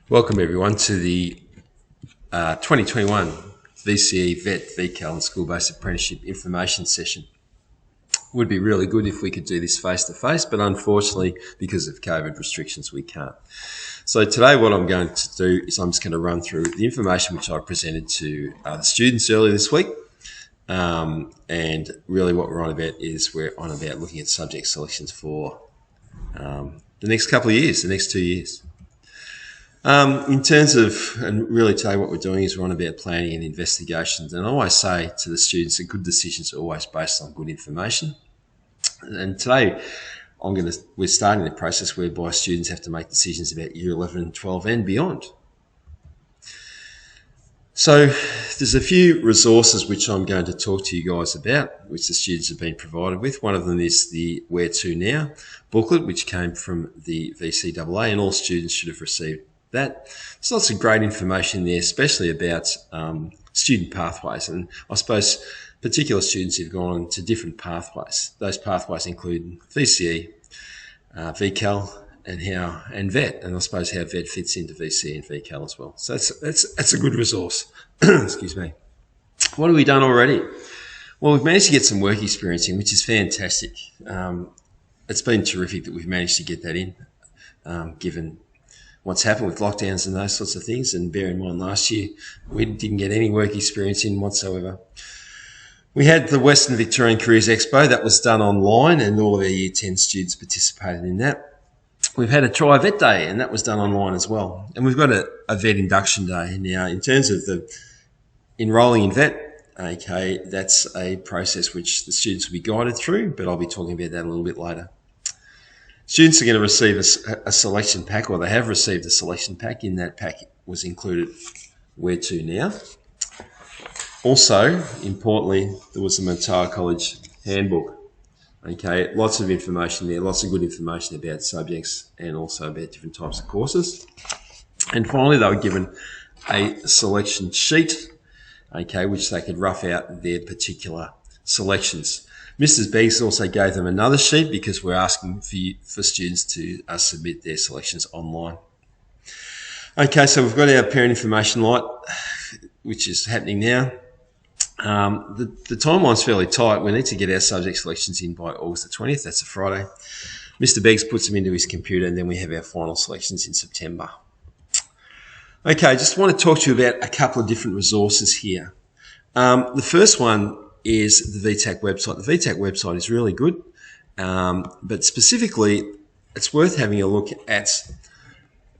Welcome everyone to the 2021 VCE Vet VCAL and School-Based Apprenticeship Information Session. Would be really good if we could do this face-to-face, but unfortunately, because of COVID restrictions, we can't. So today what I'm going to do is I'm just going to run through the information which I presented to the students earlier this week. And really what we're on about is we're on about looking at subject selections for the next couple of years, the next 2 years. In terms of, and really today what we're doing is we're on about planning and investigations. And I always say to the students that good decisions are always based on good information. And today we're starting the process whereby students have to make decisions about year 11 and 12 and beyond. So there's a few resources which I'm going to talk to you guys about, which the students have been provided with. One of them is the Where To Now booklet, which came from the VCAA, and all students should have received that. There's lots of great information there, especially about student pathways. And I suppose particular students who've gone to different pathways. Those pathways include VCE, VCAL, and VET, and I suppose how VET fits into VCE and VCAL as well. So that's a good resource. Excuse me. What have we done already? Well, we've managed to get some work experience in, which is fantastic. It's been terrific that we've managed to get that in, given what's happened with lockdowns and those sorts of things. And bear in mind, last year we didn't get any work experience in whatsoever. We had the Western Victorian Careers Expo that was done online, and all of our Year 10 students participated in that. We've had a Try Vet Day, and that was done online as well. And we've got a Vet Induction Day. Now, in terms of the enrolling in Vet, okay, that's a process which the students will be guided through, but I'll be talking about that a little bit later. Students are going to receive a selection pack, or they have received a selection pack. In that pack was included Where To Now. Also, importantly, there was the Motala College handbook. Okay, lots of information there, lots of good information about subjects and also about different types of courses. And finally, they were given a selection sheet, okay, which they could rough out their particular selections. Mrs. Beggs also gave them another sheet because we're asking for students to submit their selections online. Okay, so we've got our parent information light, which is happening now. The timeline's fairly tight. We need to get our subject selections in by August the 20th. That's a Friday. Mr. Beggs puts them into his computer, and then we have our final selections in September. Okay, just want to talk to you about a couple of different resources here. The first one is the VTAC website. The VTAC website is really good, but specifically, it's worth having a look at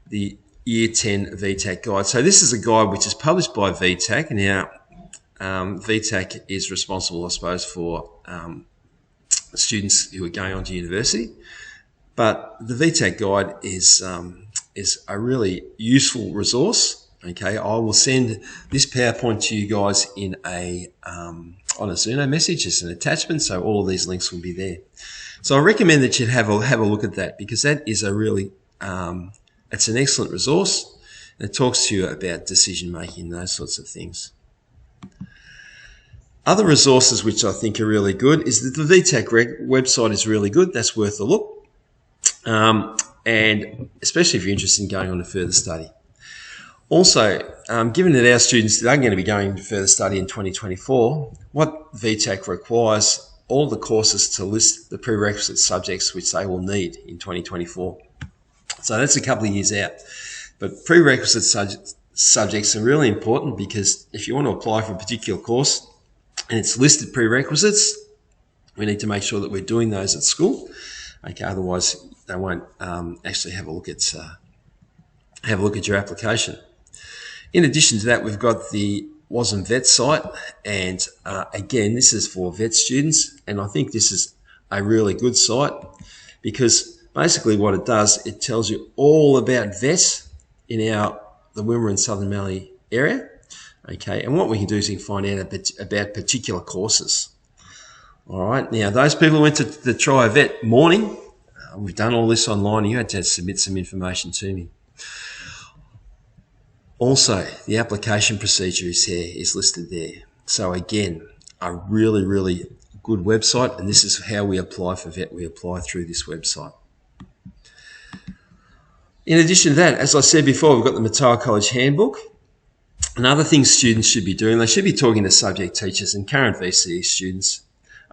the Year 10 VTAC guide. So this is a guide which is published by VTAC. Now, VTAC is responsible, I suppose, for students who are going on to university, but the VTAC guide is a really useful resource. Okay, I will send this PowerPoint to you guys in on a Zuno message as an attachment, so all of these links will be there. So I recommend that you have a look at that, because that is a really it's an excellent resource, and it talks to you about decision making, those sorts of things. Other resources which I think are really good is that the VTAC website is really good. That's worth a look, and especially if you're interested in going on to further study. Also, given that our students are going to be going to further study in 2024, what VTAC requires all the courses to list the prerequisite subjects which they will need in 2024. So that's a couple of years out. But prerequisite subjects are really important, because if you want to apply for a particular course and it's listed prerequisites, we need to make sure that we're doing those at school. Okay, otherwise they won't actually have a look at your application. In addition to that, we've got the WASM Vet site, and again, this is for vet students, and I think this is a really good site, because basically what it does, it tells you all about vets in the Wimmera and Southern Mallee area. Okay, and what we can do is we can find out about particular courses. All right, now those people who went to the Try Vet morning, we've done all this online, and you had to submit some information to me. Also, the application procedure is listed there. So again, a really, really good website, and this is how we apply for VET. We apply through this website. In addition to that, as I said before, we've got the Matawa College Handbook. And other things students should be doing, they should be talking to subject teachers and current VCE students,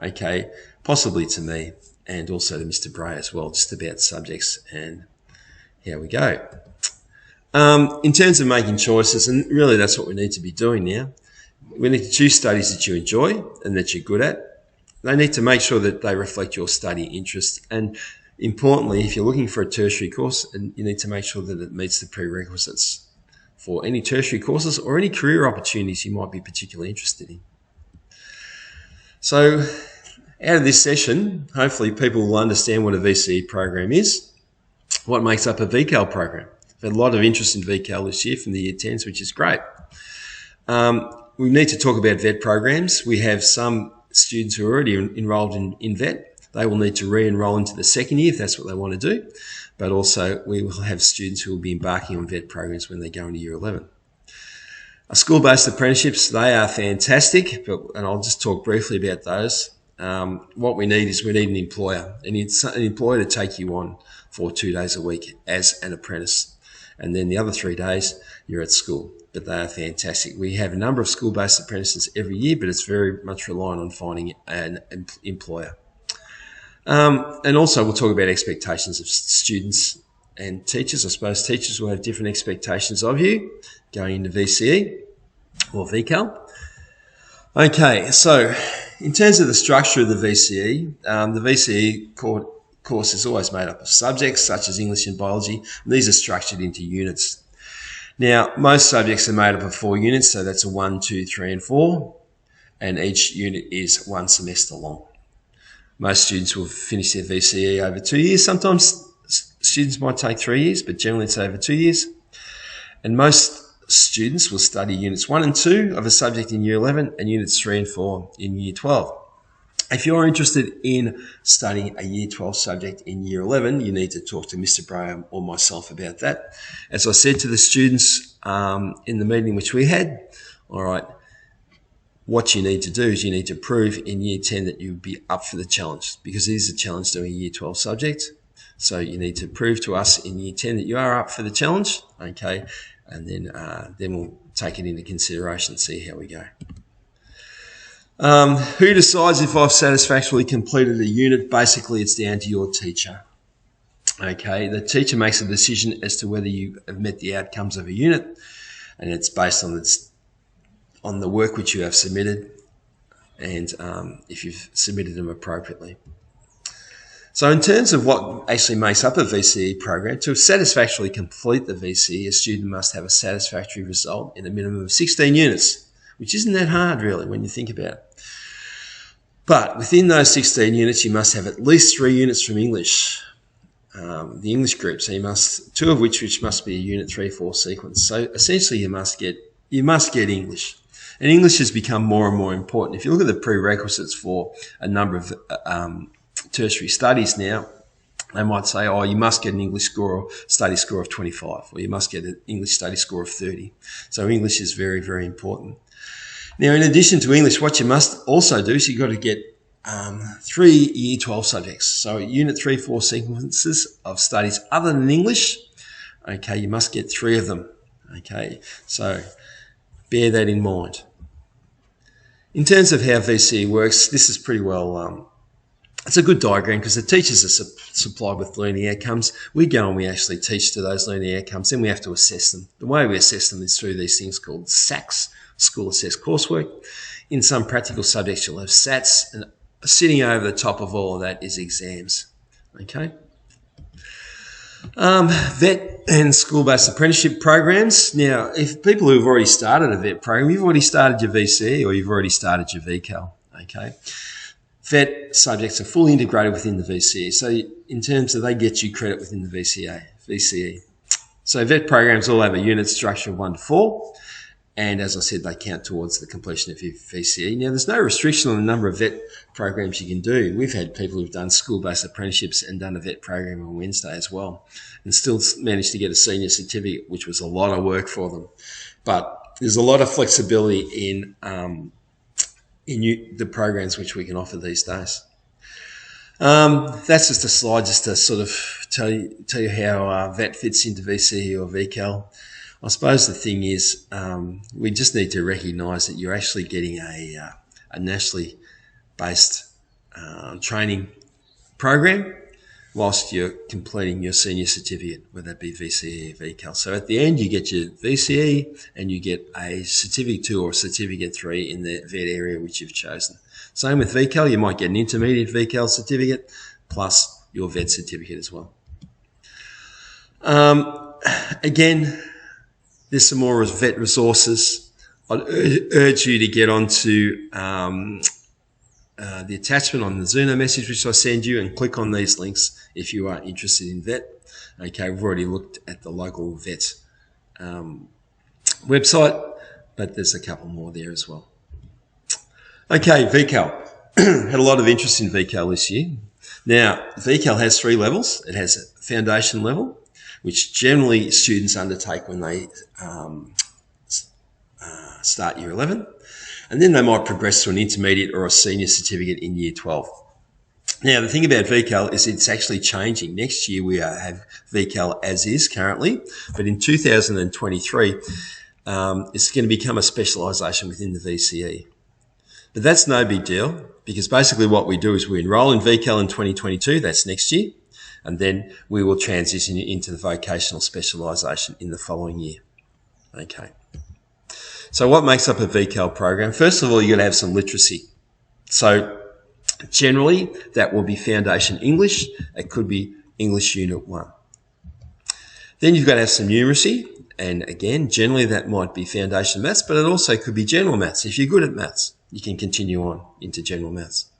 okay, possibly to me and also to Mr. Bray as well, just about subjects. And here we go. In terms of making choices, and really that's what we need to be doing now, we need to choose studies that you enjoy and that you're good at. They need to make sure that they reflect your study interest. And importantly, if you're looking for a tertiary course, you need to make sure that it meets the prerequisites for any tertiary courses or any career opportunities you might be particularly interested in. So out of this session, hopefully people will understand what a VCE program is, what makes up a VCAL program. We've had a lot of interest in VCAL this year from the Year 10s, which is great. We need to talk about VET programs. We have some students who are already enrolled in VET. They will need to re-enroll into the second year if that's what they want to do. But also we will have students who will be embarking on VET programs when they go into Year 11. School-based apprenticeships, they are fantastic, and I'll just talk briefly about those. What we need is we need an employer to take you on for 2 days a week as an apprentice. And then the other 3 days you're at school. But they are fantastic. We have a number of school-based apprentices every year, but it's very much reliant on finding an employer. And also we'll talk about expectations of students and teachers. I suppose teachers will have different expectations of you going into VCE or VCAL. Okay, so in terms of the structure of the VCE course is always made up of subjects such as English and biology, and these are structured into units. Now, most subjects are made up of 4 units, so that's a 1, 2, 3, and 4, and each unit is 1 semester long. Most students will finish their VCE over 2 years. Sometimes students might take 3 years, but generally it's over 2 years. And most students will study units 1 and 2 of a subject in Year 11 and units 3 and 4 in Year 12. If you're interested in studying a Year 12 subject in Year 11, you need to talk to Mr. Braham or myself about that. As I said to the students in the meeting which we had, all right, what you need to do is you need to prove in Year 10 that you'll be up for the challenge, because it is a challenge doing a Year 12 subject. So you need to prove to us in Year 10 that you are up for the challenge, okay, and then we'll take it into consideration and see how we go. Who decides if I've satisfactorily completed a unit? Basically, it's down to your teacher. Okay, the teacher makes a decision as to whether you have met the outcomes of a unit, and it's based on the work which you have submitted and if you've submitted them appropriately. So in terms of what actually makes up a VCE program, to satisfactorily complete the VCE, a student must have a satisfactory result in a minimum of 16 units, which isn't that hard really when you think about it. But within those 16 units, you must have at least 3 units from English, the English group. So you must, 2 of which must be a Unit 3-4 sequence. So essentially you must get English. And English has become more and more important. If you look at the prerequisites for a number of tertiary studies now, they might say, oh, you must get an English study score of 25, or you must get an English study score of 30. So English is very, very important. Now, in addition to English, what you must also do is you've got to get 3 Year 12 subjects. So Unit 3-4 sequences of studies other than English. Okay, you must get 3 of them. Okay, so bear that in mind. In terms of how VCE works, this is pretty well, it's a good diagram because the teachers are supplied with learning outcomes. We go and we actually teach to those learning outcomes, then we have to assess them. The way we assess them is through these things called SACs, School Assessed Coursework. In some practical subjects, you'll have SATs, and sitting over the top of all of that is exams. Okay? VET and school-based apprenticeship programs. Now, if people who've already started a VET program, you've already started your VCE or you've already started your VCAL, okay? VET subjects are fully integrated within the VCE. So in terms of they get you credit within the VCE. So VET programs all have a unit structure of 1 to 4. And as I said, they count towards the completion of your VCE. Now, there's no restriction on the number of VET programs you can do. We've had people who've done school-based apprenticeships and done a VET program on Wednesday as well, and still managed to get a senior certificate, which was a lot of work for them. But there's a lot of flexibility in the programs which we can offer these days. That's just a slide just to sort of tell you how vet fits into VCE or VCAL. I suppose the thing is we just need to recognise that you're actually getting a nationally based training program whilst you're completing your senior certificate, whether that be VCE or VCAL. So at the end, you get your VCE and you get a Certificate 2 or Certificate 3 in the vet area which you've chosen. Same with VCAL, you might get an intermediate VCAL certificate plus your vet certificate as well. Again, there's some more vet resources. I'd urge you to get onto the attachment on the Zuno message which I send you and click on these links if you are interested in vet. Okay, we've already looked at the local vet website, but there's a couple more there as well. Okay, VCAL. Had a lot of interest in VCAL this year. Now, VCAL has 3 levels. It has a foundation level, which generally students undertake when they start year 11. And then they might progress to an intermediate or a senior certificate in year 12. Now, the thing about VCAL is it's actually changing. Next year we have VCAL as is currently, but in 2023 it's going to become a specialisation within the VCE. But that's no big deal, because basically what we do is we enrol in VCAL in 2022, that's next year, and then we will transition into the vocational specialisation in the following year. Okay. So what makes up a VCAL program? First of all, you're going to have some literacy. So generally, that will be Foundation English. It could be English Unit 1. Then you've got to have some numeracy. And again, generally that might be Foundation Maths, but it also could be General Maths. If you're good at Maths, you can continue on into General Maths.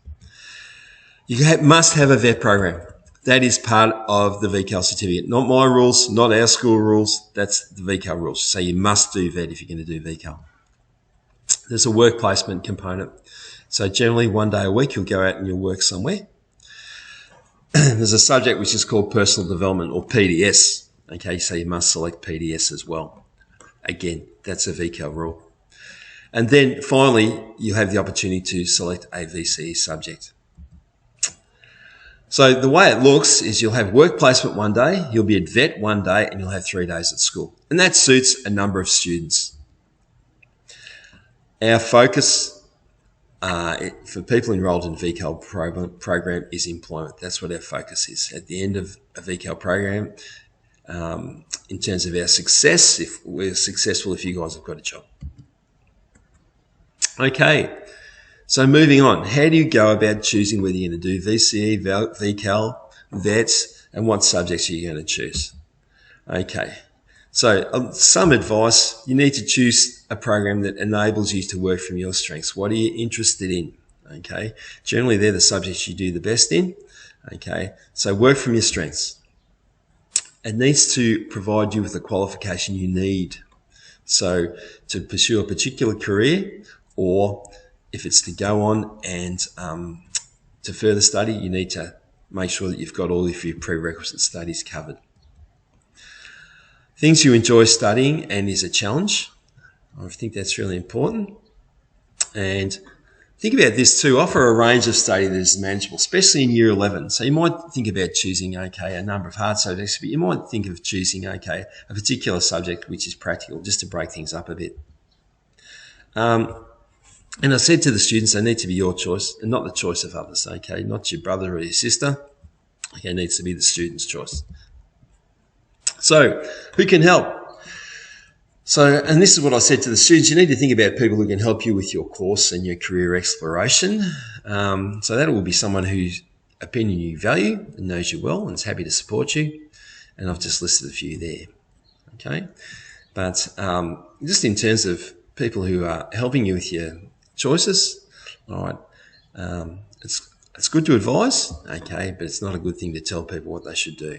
You must have a VET program. That is part of the VCAL certificate. Not my rules, not our school rules. That's the VCAL rules. So you must do VET if you're going to do VCAL. There's a work placement component. So generally 1 day a week you'll go out and you'll work somewhere. There's a subject which is called personal development, or PDS. Okay, so you must select PDS as well. Again, that's a VCAL rule. And then finally, you have the opportunity to select a VCE subject. So the way it looks is you'll have work placement 1 day, you'll be at VET 1 day, and you'll have 3 days at school. And that suits a number of students. Our focus for people enrolled in VCAL program is employment. That's what our focus is. At the end of a VCAL program, in terms of our success, if we're successful, if you guys have got a job. Okay, so moving on. How do you go about choosing whether you're going to do VCE, VCAL, VET, and what subjects are you going to choose? Okay, so some advice. You need to choose a program that enables you to work from your strengths. What are you interested in? Okay, generally they're the subjects you do the best in. Okay, so work from your strengths. It needs to provide you with the qualification you need. So to pursue a particular career, or if it's to go on and to further study, you need to make sure that you've got all of your prerequisite studies covered. Things you enjoy studying and is a challenge. I think that's really important. And think about this too. Offer a range of study that is manageable, especially in year 11. So you might think about choosing, okay, a number of hard subjects, but you might think of choosing, okay, a particular subject which is practical, just to break things up a bit. And I said to the students, they need to be your choice and not the choice of others, okay? Not your brother or your sister. Okay, it needs to be the student's choice. So, who can help? So, and this is what I said to the students, you need to think about people who can help you with your course and your career exploration. So that will be someone whose opinion you value and knows you well and is happy to support you. And I've just listed a few there, okay? But just in terms of people who are helping you with your choices, all right, it's good to advise, okay, but it's not a good thing to tell people what they should do.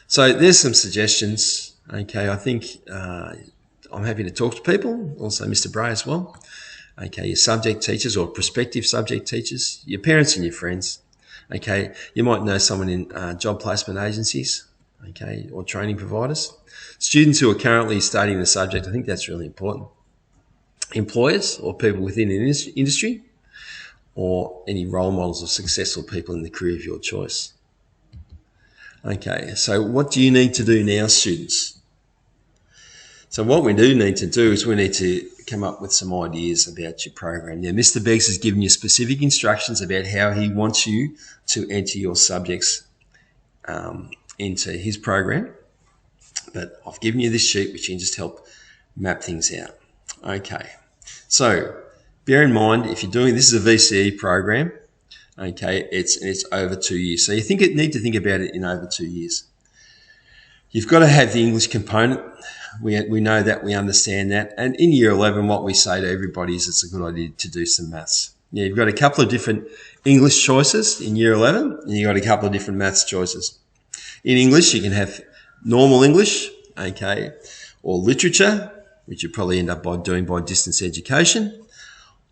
So there's some suggestions, okay. I think I'm happy to talk to people, also Mr. Bray as well, okay, your subject teachers or prospective subject teachers, your parents and your friends, okay. You might know someone in job placement agencies, okay, or training providers. Students who are currently studying the subject, I think that's really important. Employers or people within an industry, or any role models of successful people in the career of your choice. Okay, so what do you need to do now, students? So what we do need to do is we need to come up with some ideas about your program. Now, Mr. Beggs has given you specific instructions about how he wants you to enter your subjects into his program, but I've given you this sheet which can just help map things out. Okay, so bear in mind, if you're doing, this is a VCE program, okay, it's over 2 years. So you need to think about it in over 2 years. You've got to have the English component. We know that, we understand that. And in year 11, what we say to everybody is it's a good idea to do some maths. Yeah, you've got a couple of different English choices in year 11, and you've got a couple of different maths choices. In English, you can have normal English, okay, or literature, which you probably end up doing by distance education,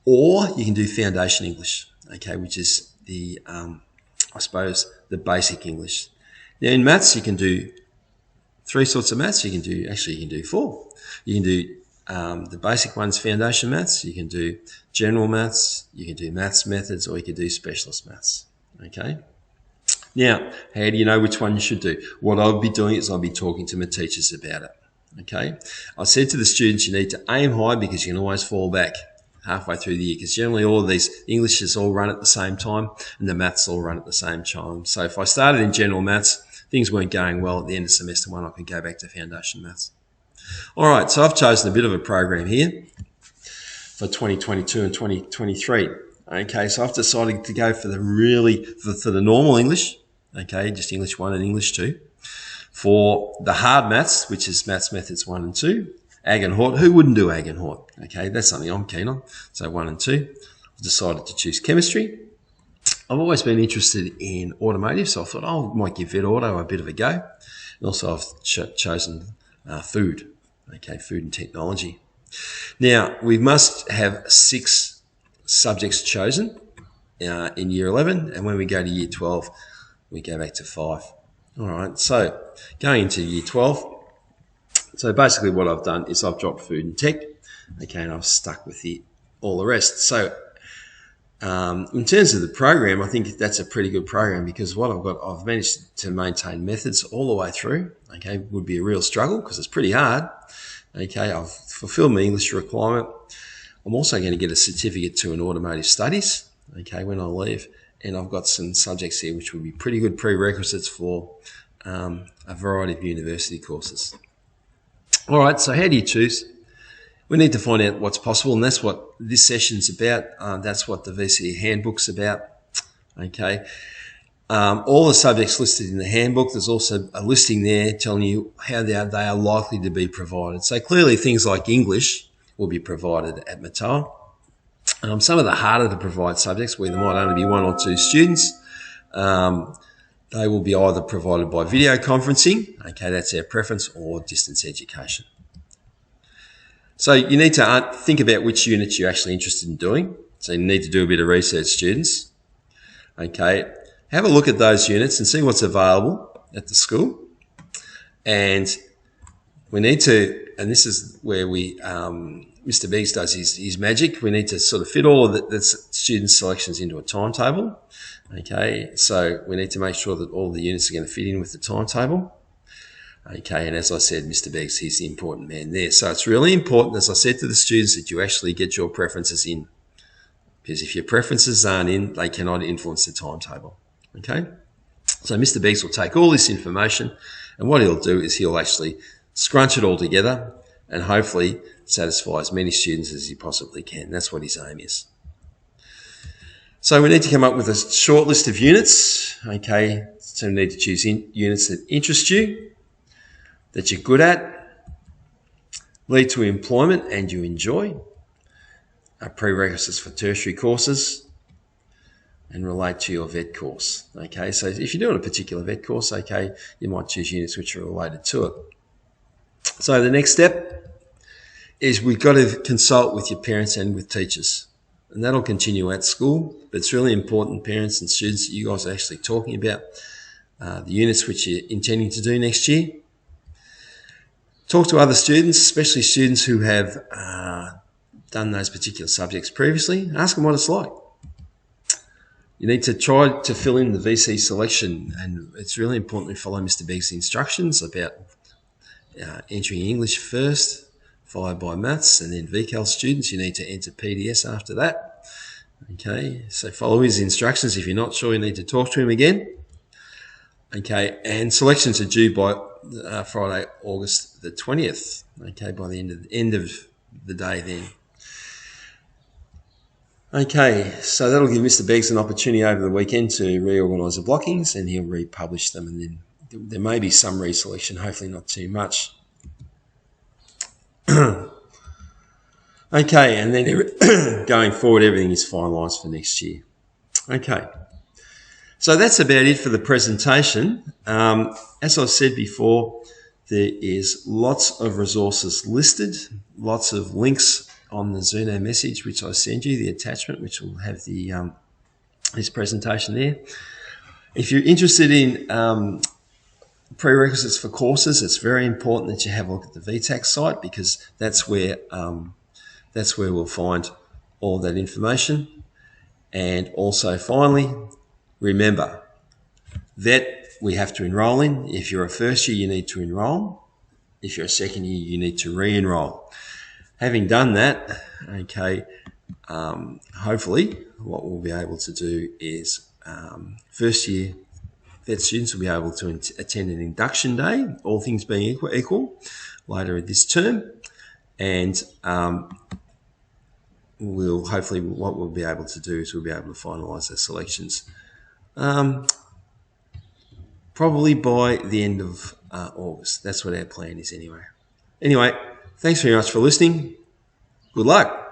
or you can do foundation English, okay, which is the, I suppose, the basic English. Now in maths, you can do 3 sorts of maths. You can do 4. You can do the basic ones, foundation maths. You can do general maths. You can do maths methods, or you can do specialist maths. Okay. Now, how do you know which one you should do? What I'll be doing is I'll be talking to my teachers about it. Okay. I said to the students, you need to aim high because you can always fall back halfway through the year, because generally all of these Englishes all run at the same time and the maths all run at the same time. So if I started in general maths, things weren't going well at the end of semester 1, I could go back to foundation maths. All right, so I've chosen a bit of a program here for 2022 and 2023. Okay, so I've decided to go for the normal English, okay, just English 1 and English 2. For the hard maths, which is maths methods 1 and 2, Ag and Hort. Who wouldn't do Ag and Hort? Okay, that's something I'm keen on. So 1 and 2. I've decided to choose chemistry. I've always been interested in automotive, so I thought I might give Vet Auto a bit of a go. And also I've chosen food, okay, food and technology. Now, we must have 6 subjects chosen in year 11, and when we go to year 12, we go back to 5. All right, so going into year 12, so basically what I've done is I've dropped food and tech, okay, and I've stuck with all the rest. So in terms of the program, I think that's a pretty good program, because what I've managed to maintain methods all the way through. Okay, would be a real struggle because it's pretty hard. Okay, I've fulfilled my English requirement. I'm also going to get a certificate to an automotive studies, okay, when I leave, and I've got some subjects here which would be pretty good prerequisites for a variety of university courses. All right, so how do you choose? We need to find out what's possible, and that's what this session's about. That's what the VCE handbook's about. Okay. All the subjects listed in the handbook, there's also a listing there telling you how they are likely to be provided. So clearly things like English will be provided at Matoa. Some of the harder to provide subjects, where there might only be 1 or 2 students, they will be either provided by video conferencing, okay, that's our preference, or distance education. So you need to think about which units you're actually interested in doing. So you need to do a bit of research, students. Okay, have a look at those units and see what's available at the school. And we need to, and this is where Mr. Beggs does his magic, we need to sort of fit all of the student selections into a timetable. Okay, so we need to make sure that all the units are going to fit in with the timetable. Okay, and as I said, Mr. Beggs, he's the important man there. So it's really important, as I said to the students, that you actually get your preferences in. Because if your preferences aren't in, they cannot influence the timetable. Okay? So Mr. Beggs will take all this information, and what he'll do is he'll actually scrunch it all together and hopefully satisfy as many students as he possibly can. That's what his aim is. So we need to come up with a short list of units. Okay, so we need to choose units that interest you, that you're good at, lead to employment and you enjoy, are prerequisites for tertiary courses, and relate to your vet course. Okay, so if you're doing a particular vet course, okay, you might choose units which are related to it. So the next step is we've got to consult with your parents and with teachers. And that'll continue at school, but it's really important, parents and students, that you guys are actually talking about the units which you're intending to do next year. Talk to other students, especially students who have done those particular subjects previously. Ask them what it's like. You need to try to fill in the VC selection, and it's really important to follow Mr. Begg's instructions about entering English first, followed by maths, and then VCAL students. You need to enter PDS after that. Okay, so follow his instructions. If you're not sure, you need to talk to him again. Okay, and selections are due by Friday, August the 20th. Okay, by the end of the day then. Okay, so that'll give Mr. Beggs an opportunity over the weekend to reorganise the blockings, and he'll republish them, and then there may be some reselection, hopefully not too much. Okay, and then going forward, everything is finalised for next year. Okay, so that's about it for the presentation. As I said before, there is lots of resources listed, lots of links on the Zuno message, which I send you, the attachment, which will have the this presentation there. If you're interested in prerequisites for courses, it's very important that you have a look at the VTAC site, because that's where we'll find all that information. And also, finally, remember that we have to enrol in. If you're a first year, you need to enrol. If you're a second year, you need to re-enrol. Having done that, okay, hopefully what we'll be able to do is first year vet students will be able to attend an induction day, all things being equal, later this term, and what we'll be able to do is we'll be able to finalise our selections probably by the end of August. That's what our plan is anyway. Anyway, thanks very much for listening. Good luck.